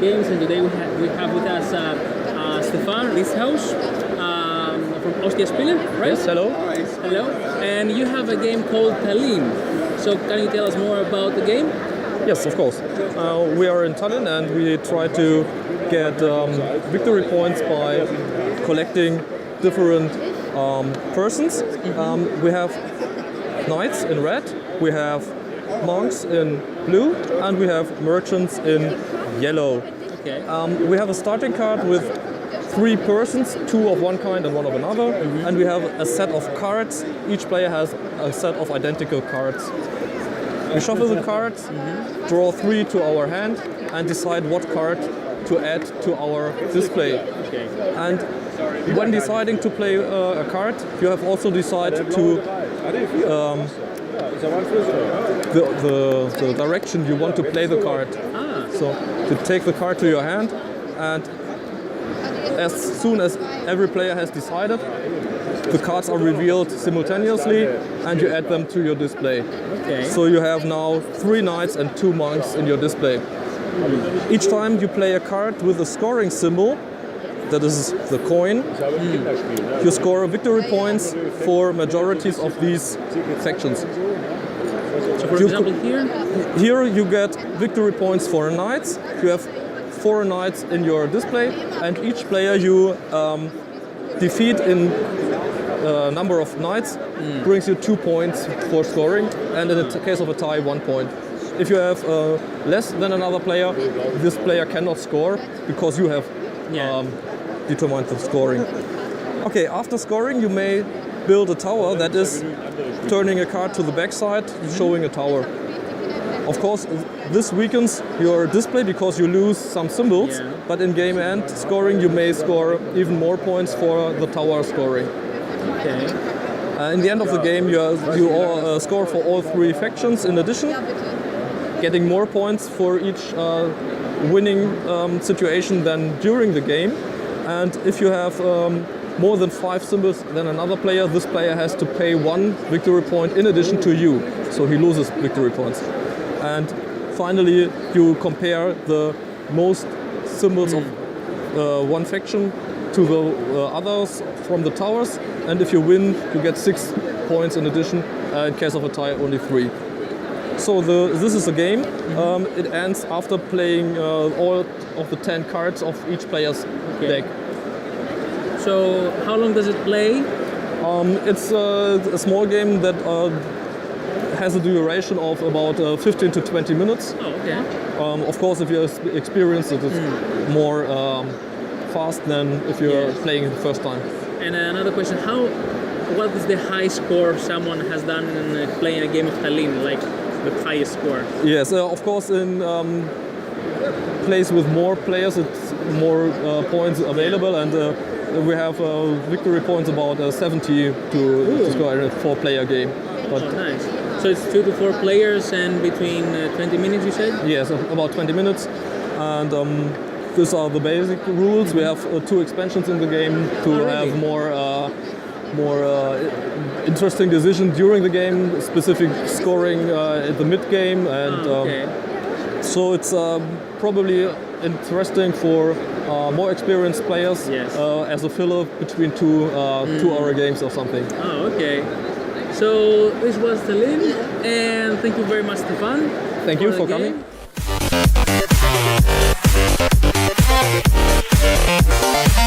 Games, and today we have with us Stefan Rieshaus from Essen Spiel, right? Yes, hello. Hello. And you have a game called Tallinn. So can you tell us more about the game? Yes, of course. We are in Tallinn and we try to get victory points by collecting different persons. We have knights in red, we have monks in blue, and we have merchants in yellow. Okay. We have a starting card with 3 persons, 2 of one kind and 1 of another, and we have a set of cards. Each player has a set of identical cards. We shuffle the cards, draw 3 to our hand, and decide what card to add to our display. Okay. And when deciding to play a card, you have also decided to the direction you want to play the card. So you take the card to your hand, and as soon as every player has decided, the cards are revealed simultaneously and you add them to your display. Okay. So you have now 3 knights and 2 monks in your display. Each time you play a card with a scoring symbol, that is the coin, you score victory points for majorities of these sections. So for example Here you get victory points for knights. You have 4 knights in your display, and each player you defeat in number of knights brings you 2 points for scoring, and in the case of a tie, 1 point. If you have less than another player, this player cannot score because you have determined the scoring. Okay, after scoring you may build a tower, that is turning a card to the backside, showing a tower. Of course, this weakens your display because you lose some symbols, but in game end scoring you may score even more points for the tower scoring. Okay. In the end of the game you all, score for all 3 factions in addition, getting more points for each winning situation than during the game. And if you have more than 5 symbols than another player, this player has to pay 1 victory point in addition to you, so he loses victory points. And finally you compare the most symbols of one faction to the others from the towers, and if you win you get 6 points in addition, in case of a tie only 3. So this is a game. It ends after playing all of the 10 cards of each player's deck. So how long does it play? It's a small game that has a duration of about 15 to 20 minutes. Oh, okay. Of course, if you're experienced, it is more fast than if you're playing the first time. And another question, what is the high score someone has done in playing a game of Tallinn, like the highest score? Yes, of course, in plays with more players, it's more points available, and we have victory points about 70 to score in a 4-player game. But nice. So it's 2 to 4 players and between 20 minutes, you said? Yes, about 20 minutes. And these are the basic rules. We have 2 expansions in the game to have more interesting decision during the game, specific scoring at the mid game, and so it's probably interesting for more experienced players as a filler between 2 2-hour games or something. Oh, okay. So this was Tallinn, and thank you very much, Stefan. Thank you for coming. Game.